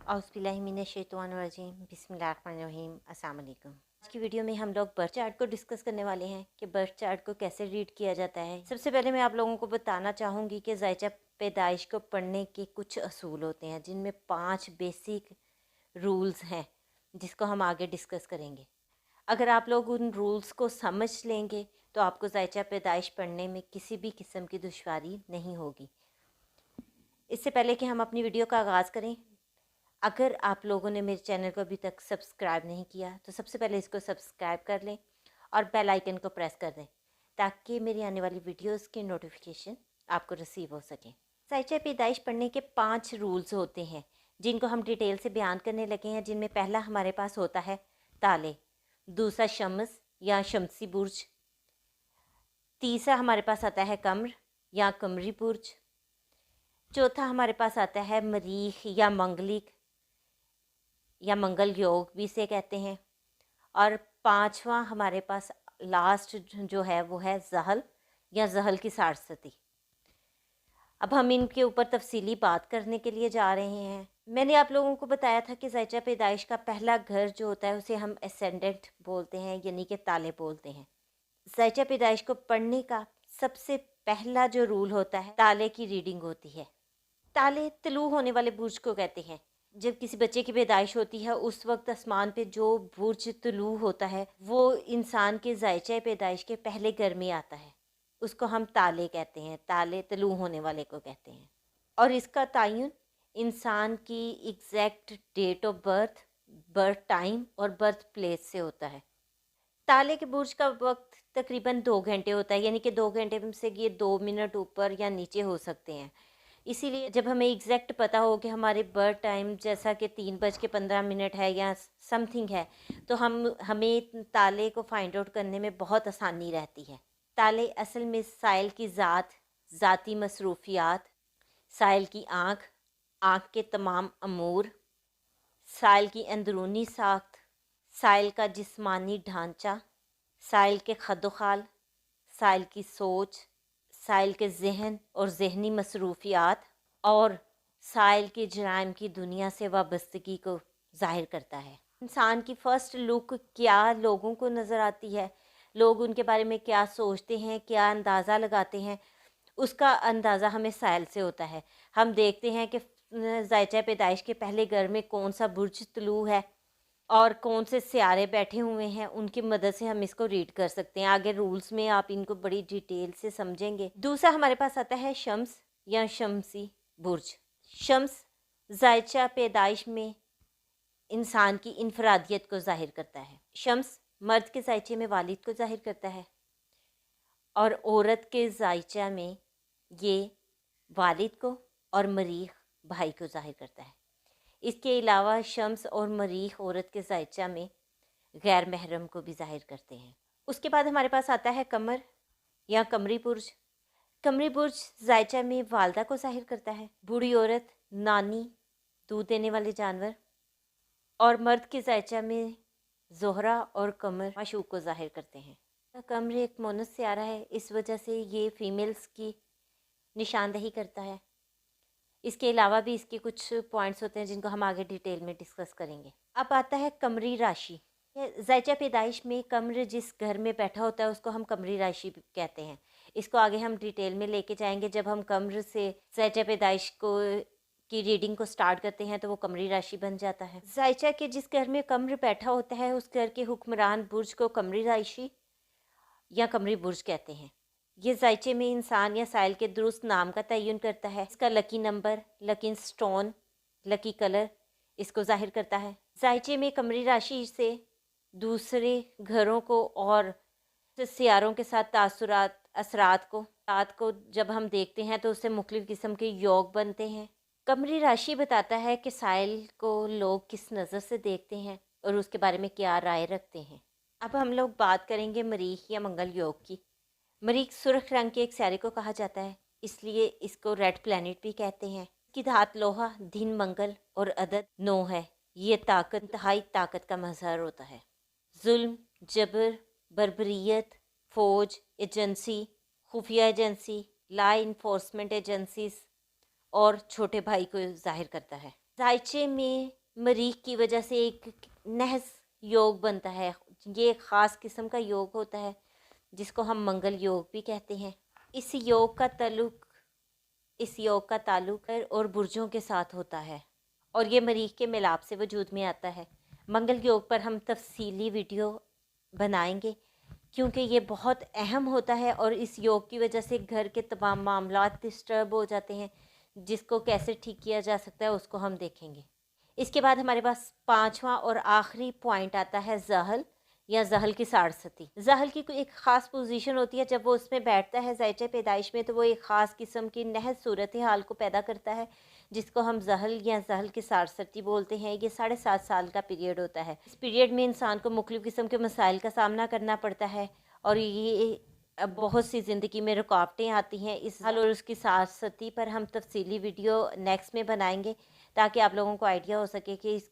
औज़ुबिल्लाहिमिनश्शैतानिर्रजीम बिस्मिल्लाहिर्रहमानिर्रहीम अस्सलाम वालेकुम। आज की वीडियो में हम लोग बर्थ चार्ट को डिस्कस करने वाले हैं कि बर्थ चार्ट को कैसे रीड किया जाता है। सबसे पहले मैं आप लोगों को बताना चाहूँगी कि ज़ायचा पैदाइश को पढ़ने के कुछ असूल होते हैं, जिनमें 5 बेसिक रूल्स हैं जिसको हम आगे डिस्कस करेंगे। अगर आप लोग उन रूल्स को समझ लेंगे तो आपको ज़ायचा पैदाइश पढ़ने में किसी भी किस्म की दुश्वारी नहीं होगी। इससे पहले कि हम अपनी वीडियो का आगाज़ करें, अगर आप लोगों ने मेरे चैनल को अभी तक सब्सक्राइब नहीं किया तो सबसे पहले इसको सब्सक्राइब कर लें और बेल आइकन को प्रेस कर दें ताकि मेरी आने वाली वीडियोस की नोटिफिकेशन आपको रिसीव हो सके। ज़ायचा पैदाइश पढ़ने के 5 रूल्स होते हैं जिनको हम डिटेल से बयान करने लगे हैं, जिनमें पहला हमारे पास होता है ताले, दूसरा शम्स या शमसी बुर्ज, तीसरा हमारे पास आता है कमर या कमरी बुर्ज, चौथा हमारे पास आता है मरीख या मंगलिक या मंगल योग भी इसे कहते हैं, और पांचवा हमारे पास लास्ट जो है वो है जहल या जहल की सारस्वती। अब हम इनके ऊपर तफसीली बात करने के लिए जा रहे हैं। मैंने आप लोगों को बताया था कि ज़ायचा पैदाइश का पहला घर जो होता है उसे हम एसेंडेंट बोलते हैं, यानी कि ताले बोलते हैं। ज़ायचा पैदाइश को पढ़ने का सबसे पहला जो रूल होता है, ताले की रीडिंग होती है। ताले तलू होने वाले बुर्ज को कहते हैं। जब किसी बच्चे की पैदाइश होती है उस वक्त आसमान पे जो बुर्ज तलू होता है वो इंसान के ज़ायचा पैदाइश के पहले घर में आता है, उसको हम ताले कहते हैं, ताले तलू होने वाले को कहते हैं। और इसका तयन इंसान की exact date of birth, birth time और बर्थ प्लेस से होता है। ताले के बुर्ज का वक्त तकरीबन 2 घंटे होता है, यानी कि 2 घंटे से ये 2 मिनट ऊपर या नीचे हो सकते हैं। इसीलिए जब हमें एग्जैक्ट पता हो कि हमारे बर्थ टाइम जैसा कि 3:15 है या समथिंग है, तो हमें ताले को फाइंड आउट करने में बहुत आसानी रहती है। ताले असल में साइल की ज़ात, ज़ाती मसरूफियात, साइल की आँख, आँख के तमाम अमूर, साइल की अंदरूनी साख्त, साइल का जिस्मानी ढांचा, साइल के खदोखाल, साइल की सोच, साइल के जहन और जहनी मसरूफियात और साइल के जराइम की दुनिया से वाबस्तगी को ज़ाहिर करता है। इंसान की फ़र्स्ट लुक क्या लोगों को नज़र आती है, लोग उनके बारे में क्या सोचते हैं, क्या अंदाज़ा लगाते हैं, उसका अंदाज़ा हमें साइल से होता है। हम देखते हैं कि ज़ायचा पैदाइश के पहले घर में कौन सा बुर्ज तलू है और कौन से सियारे बैठे हुए हैं, उनकी मदद से हम इसको रीड कर सकते हैं। आगे रूल्स में आप इनको बड़ी डिटेल से समझेंगे। दूसरा हमारे पास आता है शम्स या शमसी बुर्ज। शम्स ज़ायचा पैदाइश में इंसान की इनफरादियत को ज़ाहिर करता है। शम्स मर्द के ज़ायचे में वालिद को ज़ाहिर करता है और औरत के ज़ायचा में ये वालिद को और मरीख भाई को ज़ाहिर करता है। इसके अलावा शम्स और मरीख औरत के ज़ायचा में गैर महरम को भी ज़ाहिर करते हैं। उसके बाद हमारे पास आता है कमर या कमरी बुर्ज। कमरी बुर्ज ज़ायचा में वालदा को ज़ाहिर करता है, बूढ़ी औरत, नानी, दूध देने वाले जानवर, और मर्द के ज़ायचा में ज़ोहरा और कमर माशूक को ज़ाहिर करते हैं। कमर एक मोनस सियारा है, इस वजह से ये फीमेल्स की निशानदही करता है। इसके अलावा भी इसके कुछ पॉइंट्स होते हैं जिनको हम आगे डिटेल में डिस्कस करेंगे। अब आता है कमरी राशि। ज़ायचा पैदाइश में कमर जिस घर में बैठा होता है उसको हम कमरी राशि कहते हैं। इसको आगे हम डिटेल में लेके जाएंगे। जब हम कमर से ज़ायचा पैदाइश को की रीडिंग को स्टार्ट करते हैं तो वो कमरी राशि बन जाता है। ज़ायचा के जिस घर में कमर बैठा होता है उस घर के हुक्मरान बुर्ज को कमरी राशि या कमरी बुर्ज कहते हैं। ये ज़ायचे में इंसान या साइल के दुरुस्त नाम का तयन करता है। इसका lucky number, lucky stone, lucky colour इसको जाहिर करता है। ज़ायचे में कमरी राशि से दूसरे घरों को और सियारों के साथ तासुरात, असरात को जब हम देखते हैं तो उससे मुख्तलिफ़ किस्म के योग बनते हैं। कमरी राशि बताता है कि साइल को लोग किस नज़र से देखते हैं और उसके बारे में क्या राय रखते हैं। अब हम लोग बात करेंगे मरीख या मंगल योग की। मरीख सुर्ख रंग के एक सियारे को कहा जाता है, इसलिए इसको रेड प्लैनेट भी कहते हैं। इसकी धात लोहा, दिन मंगल और अदद 9 है। ये ताकत, इंतहाई ताकत का मजहर होता है। जुल्म, जबर, बर्बरियत, फौज, एजेंसी, खुफिया एजेंसी, लॉ इन्फोर्समेंट एजेंसीज और छोटे भाई को जाहिर करता है। जायचे में मरीख की वजह से एक नहस योग बनता है। ये एक ख़ास किस्म का योग होता है जिसको हम मंगल योग भी कहते हैं। इस योग का ताल्लुक और बुर्जों के साथ होता है और ये मरीख के मिलाप से वजूद में आता है। मंगल योग पर हम तफसीली वीडियो बनाएंगे क्योंकि ये बहुत अहम होता है और इस योग की वजह से घर के तमाम मामलात डिस्टर्ब हो जाते हैं, जिसको कैसे ठीक किया जा सकता है उसको हम देखेंगे। इसके बाद हमारे पास पांचवा और आखिरी पॉइंट आता है जहल या जहल की साड़सती। जहल की कोई एक ख़ास पोजीशन होती है, जब वो उसमें बैठता है ज़ायचे पैदाइश में तो वो एक ख़ास किस्म की नहज सूरत हाल को पैदा करता है जिसको हम जहल या जहल की साड़सती बोलते हैं। ये 7.5 साल का पीरियड होता है। इस पीरियड में इंसान को मुख्तलिफ़ किस्म के मसाइल का सामना करना पड़ता है और ये बहुत सी ज़िंदगी में रुकावटें आती हैं। इस हाल और उसकी साड़सती पर हम तफसीली वीडियो नेक्स्ट में बनाएंगे ताकि आप लोगों को आइडिया हो सके कि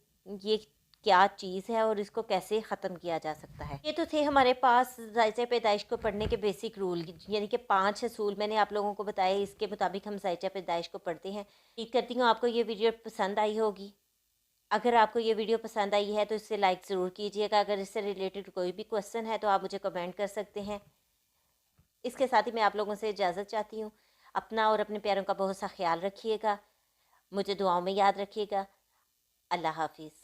ये क्या चीज़ है और इसको कैसे ख़त्म किया जा सकता है। ये तो थे हमारे पास ज़ायचे पैदाइश को पढ़ने के बेसिक रूल, यानी कि 5 असूल मैंने आप लोगों को बताए। इसके मुताबिक हम ज़ायचे पैदाइश को पढ़ते हैं। उम्मीद करती हूँ आपको ये वीडियो पसंद आई होगी। अगर आपको ये वीडियो पसंद आई है तो इसे लाइक ज़रूर कीजिएगा। अगर इससे रिलेटेड कोई भी क्वेश्चन है तो आप मुझे कमेंट कर सकते हैं। इसके साथ ही मैं आप लोगों से इजाज़त चाहती हूँ। अपना और अपने प्यारों का बहुत सा ख्याल रखिएगा। मुझे दुआओं में याद रखिएगा। अल्लाह हाफिज़।